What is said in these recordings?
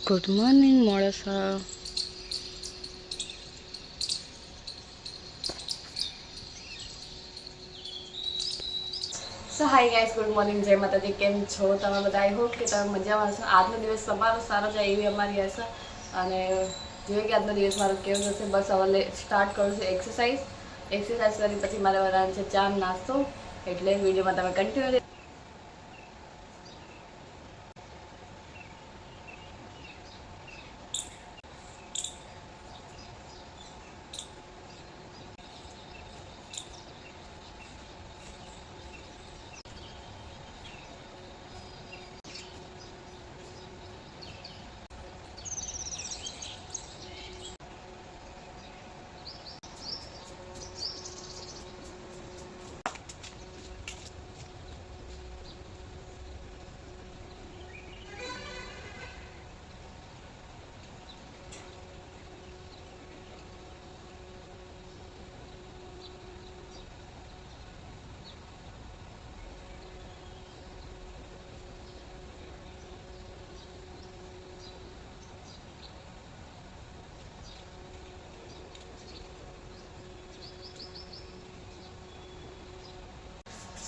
Good morning Modasa. So hi guys, good morning, જય માતાજી. કેમ છો તમે બધા? આઈ હોપ કે તમે મજામાં હશો. આજનો દિવસ તમારો સારો જાય એવી અમારી આશા. અને જોઈએ કે આજનો દિવસ મારો કેવો જશે. બસ હવે સ્ટાર્ટ કરું છું એક્સરસાઇઝ કરી પછી મારે બનાવવાનું છે ચા નાસ્તો. એટલે વિડીયોમાં તમે કન્ટિન્યુ.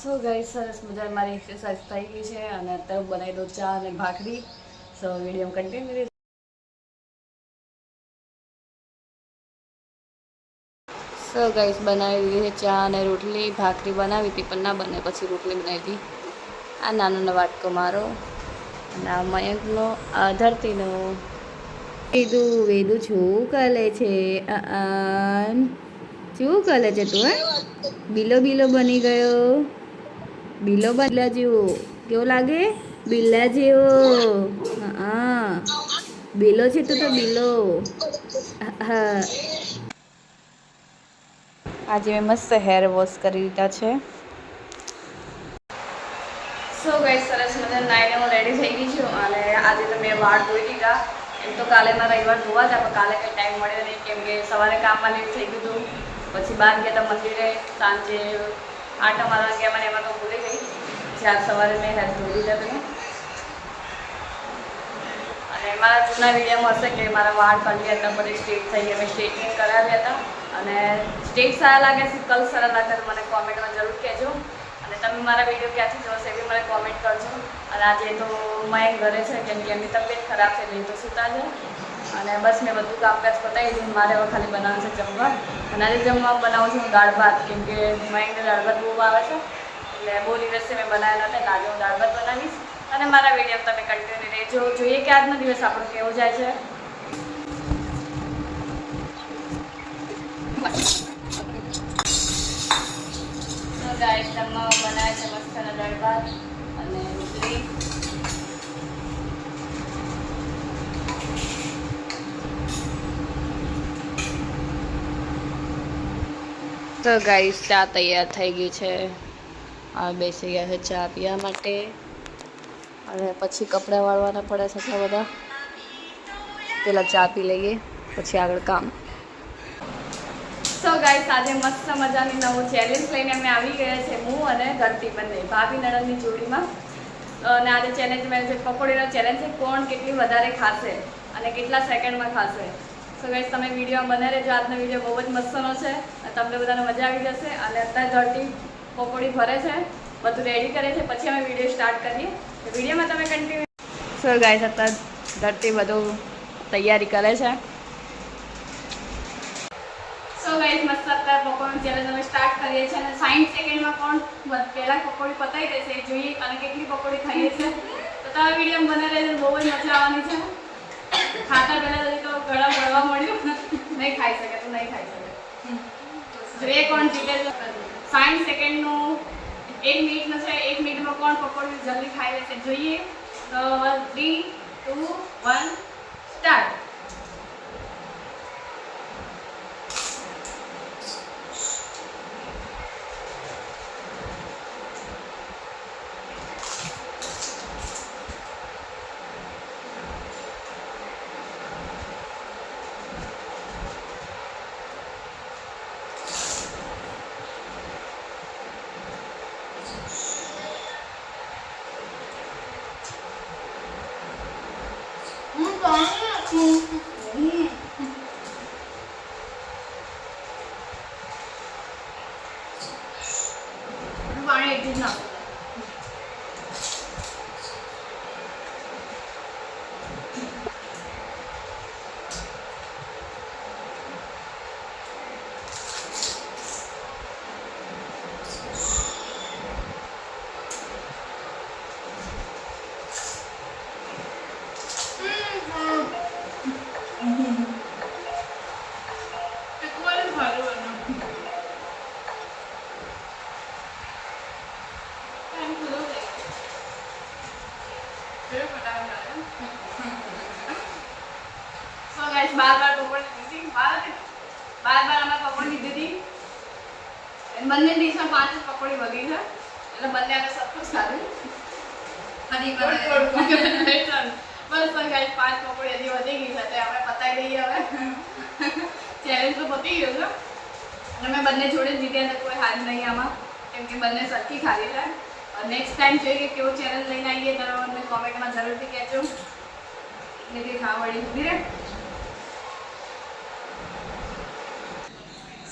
સો ગાઈસ, સરસ મજા મારી એક્સરસાઇઝ થઈ ગઈ છે અને અત્યારે બનાવી દઉં ચા અને ભાખરી. સો વિડીયો કન્ટિન્યુ. સો ગાઈસ, બનાવી દીધી છે ચા અને રોટલી. ભાખરી બનાવી હતી પણ ના બને, પછી રોટલી બનાવી હતી. આ નાનો વાટકો મારો અને આ મયંકનો, આ ધરતીનો. વેદું શું કરે છે? શું કરે છે તું? બીલો બની ગયો. બિલ્લો બદલા જેવો કેવો લાગે? બિલ્લા જેવો. હા, બિલ્લો છે તું તો, બિલ્લો. હા, આજે મેં મસ્ત હેર વોશ કરી દીધા છે. સો ગાઈસ, સરસ મજા નાઈને હું રેડી થઈ ગઈ છું અને આજે તો મેં વાળ ધોઈ દીધા. એમ તો કાલે મારા રવિવાર ધોવા હતા પણ કાલે કંઈ ટાઈમ મળ્યો નહીં, કેમ કે સવારે કામમાં લેટ થઈ ગયું હતું. પછી બહાર ગયા હતા મંદિરે, સાંજે આટા મારવા ગયા મને, એમાં તો ભૂલી ગઈ. ચાર સવારે મેં હેર ધોઈ દીધા તમે. અને મારા જૂના વિડીયોમાં હશે કે મારા વાળ પલ્લી હતા, બધી સ્ટ્રેટ થઈ ગયા, મેં સ્ટ્રેટનિંગ કરાવ્યા હતા. અને સ્ટ્રેટ સારા લાગે છે, કલ સારા લાગે તો મને કોમેન્ટમાં જરૂર કહેજો. અને તમે મારા વિડીયો ક્યાંથી જોશો એ બી મને કોમેન્ટ કરજો. અને આજે તો મયંક ઘરે છે, કેમ કે એમની તબિયત ખરાબ છે, નહીં તો સૂતા છે. અને બસ મેં બધું કામકાજ પતાવી દીધું. મારે હવે ખાલી બનાવવાનું છે જમવા. અને આજે જમવા બનાવું છું દાળ ભાત, કેમ કે મયંકને દાળ ભાત બહુ આવે છે. એટલે બહુ દિવસથી મેં બનાવ્યા નહોતા, એટલે આજે હું દાળ ભાત બનાવીશ. અને મારા વિડીયો તમે કન્ટિન્યુ રહેજો. જોઈએ કે આજનો દિવસ આપણો કેવો જાય છે. ગાઈસ, જમવા બનાવે છે મસ્ત દાળ ભાત અને રોટલી. તો ગાઈસ, ચા તૈયાર થઈ ગઈ છે. આ બેસી ગયા છે ચા પીવા માટે. અને પછી કપડાં વાળવાના પડે છે એટલા બધા. પેલા ચા પી લઈએ પછી આગળ કામ. સો ગાઈસ, આજે મસ્ત મજાની નવું ચેલેન્જ લઈને અમે આવી ગયા છે, હું અને ધરતી બંને ભાભી નણંદની જોડીમાં. અને આજે ચેલેન્જ મેં છે પકોડીનો ચેલેન્જ છે, કોણ કેટલી વધારે ખાશે અને કેટલા સેકન્ડમાં ખાશે. સો ગાઈસ, તમે વિડીયોમાં બને રહેજો. આજનો વિડીયો બહુ જ મસ્તનો છે, તમને બધાને મજા આવી જશે. અને અત્યારે ધરતી પકોડી ભરે છે, બધું રેડી કરે છે, પછી અમે વિડીયો સ્ટાર્ટ કરીએ. વિડીયોમાં તમે કન્ટિન્યુ. સો ગાઈસ, અત્યારે ધરતી બધું તૈયારી કરે છે. સો ગાઈસ, મસ્ત અત્યારે પકોડી ચેલેન્જ અમે સ્ટાર્ટ કરીએ છીએ અને 60 સેકન્ડમાં કોણ પહેલાં પકોડી પતાવી દેશે એ જોઈએ અને કેટલી પકોડી ખાઈએ છે. તો તમે વિડીયો બને રહેજો, બહુ જ મજા આવવાની છે. ખાતા પહેલાં તો ગળા મળવા મળ્યું, નહીં ખાઈ શકે તો નહીં ખાઈ શકે. જોઈએ કોણ જીતે. 60 સેકન્ડનું 1 મિનિટનું છે. 1 મિનિટમાં કોણ પકોડી જલ્દી ખાઈ લેશે જોઈએ. તો 3, 2, 1 સ્ટાર્ટ. હું કોણ પાણી એટલી જ નાખો. બંને ડીશમાં 5 પકોડી વધી છે એટલે બંને આપણે સરખું સારું ફરી બસ પણ ગાઈસ 5 પકોડી હજી વધી ગઈ છે તો આપણે પતાવી દઈએ હવે ચેલેન્જ તો પતી ગયો છે અને મેં બંને જોડે જીત્યા છે કોઈ હાર નહીં આમાં કેમ કે બંને સરખી ખાધી છે નેક્સ્ટ ટાઈમ જોઈએ કે કેવો ચેલેન્જ લઈને આવીએ તો મને કોમેન્ટમાં જરૂરથી કહેજો એટલે કે ખાવા વળી ધીરે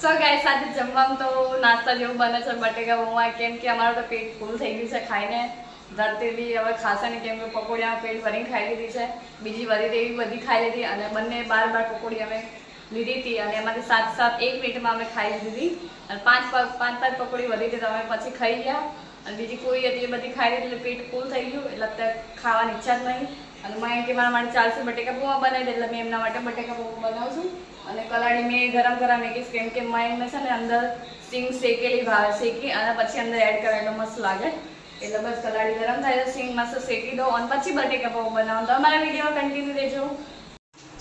સો ગાઈસ સાથે જમવામાં તો નાસ્તા જેવું બને છે બટેકા પૌવા કેમ કે અમારું તો પેટ ફૂલ થઈ ગયું છે ખાઈને ધરતી બી હવે ખાશે ને કેમ કે પકોડીમાં પેટ ભરીને ખાઈ લીધી છે બીજી વધી એવી બધી ખાઈ લીધી અને બંને 12 પકોડી અમે લીધી હતી અને એમાંથી 7 એક મિનિટમાં અમે ખાઈ લીધી અને 5 પકોડી વધી હતી તો અમે પછી ખાઈ ગયા અને બીજી કોઈ હતી એ બધી ખાઈ લીધી એટલે પેટ ફૂલ થઈ ગયું એટલે અત્યારે ખાવાની ઈચ્છા જ નહીં અને મેં કે મારા માટે ચાલશે બટેકા પૌવા બનાવી દે એટલે મેં એમના માટે બટેકા પૌવા બનાવું છું અને કલાડી મેં ગરમ મૂકીશ કેમ કે મેં છે ને અંદર સિંગ શેકેલી શેકી અને પછી અંદર એડ કરે એટલે મસ્ત લાગે એટલે બસ કલાડી ગરમ થાય તો સિંગ મસ્ત શેકી દો અને પછી બટેકા પૌવા બનાવો તો અમારા વિડીયોમાં કન્ટિન્યુ રહેજો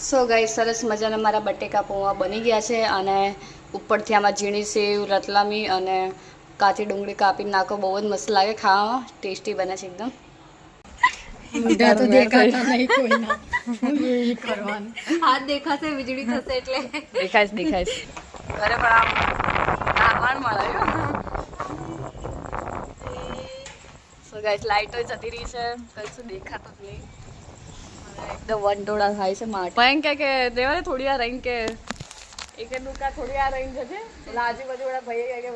સો ગાઈસ સરસ મજાના મારા બટેકા પૌવા બની ગયા છે અને ઉપરથી આમાં ઝીણી સેવ રતલામી અને કાચી ડુંગળી કાપીને નાખો બહુ જ મસ્ત લાગે ખાવામાં ટેસ્ટી બને છે એકદમ ઊંધા તો દેખાતા નહીં કોઈના એ કરવાનું હાથ દેખાશે વીજળી થશે એટલે દેખાઈશ ઘરે પણ આમ નામણ મળે સો ગાઈસ લાઈટો જતી રહી છે કશું દેખાતું જ નહીં અને એકદમ વંટોળા થાય છે માટ પણ કે દેવાને થોડી વાર રહીને કે એક દુકા થોડી વાર રહીને જશે એટલે આજુબાજુ વાળા ભાઈ કે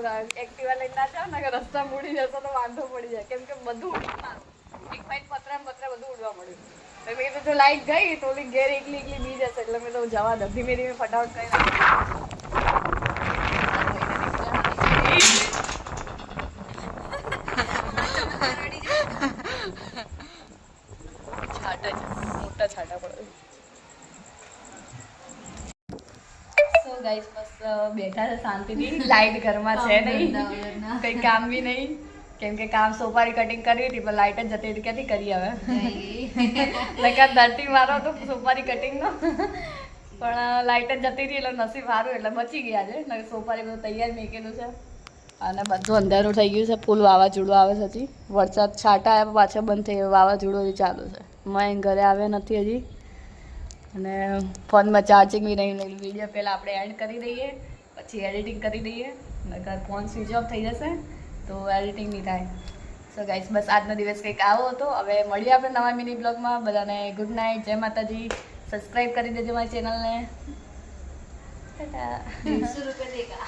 એક્ટિવા લઈને ના જાવ ને કે રસ્તા મૂડી જશો તો વાંધો પડી જાય કેમ કે બધું ઉડી મારું એક ભાઈ પતરા બધું ઉડવા મળ્યું મેં કીધું જો લાઈટ ગઈ તો ઓલી ઘેર એકલી બી જશે એટલે મેં તો જવા દો ધીમે ધીમે ફટાફટ કરી મોટા છાંટા પડે સો ગાઈસ બસ બેઠા છે શાંતિથી લાઈટ ઘરમાં છે નહીં કંઈ કામ બી નહીં કેમ કે કામ સોપારી કટિંગ કરવી હતી પણ લાઈટ જ જતી હતી ક્યાંથી કરી હવે લગા ધરતી મારો તો સોપારી કટિંગનો પણ લાઈટ જ જતી હતી એટલે નસીબ સારું એટલે બચી ગયા છે એટલે સોપારી બધું તૈયાર મૂકેલું છે અને બધું અંધારું થઈ ગયું છે ફૂલ વાવાઝોડું આવે છે હજી વરસાદ છાંટા આવ્યા પાછા બંધ થઈ ગયો વાવાઝોડું હજી ચાલુ છે મેં ઘરે આવ્યા નથી હજી અને ફોનમાં ચાર્જિંગ બી નહીં વિડીયો પહેલાં આપણે એડ કરી દઈએ પછી એડિટિંગ કરી દઈએ નકર ફોન સ્વિચ ઓફ થઈ જશે તો એડિટિંગ નહીં થાય સો ગાઈસ બસ આજનો દિવસ કંઈક આવો હતો હવે મળીએ આપણે નવા મિની બ્લોગમાં બધાને ગુડ નાઇટ જય માતાજી સબસ્ક્રાઈબ કરી દેજો મારી ચેનલને ટાટા 100 રૂપિયા દેગા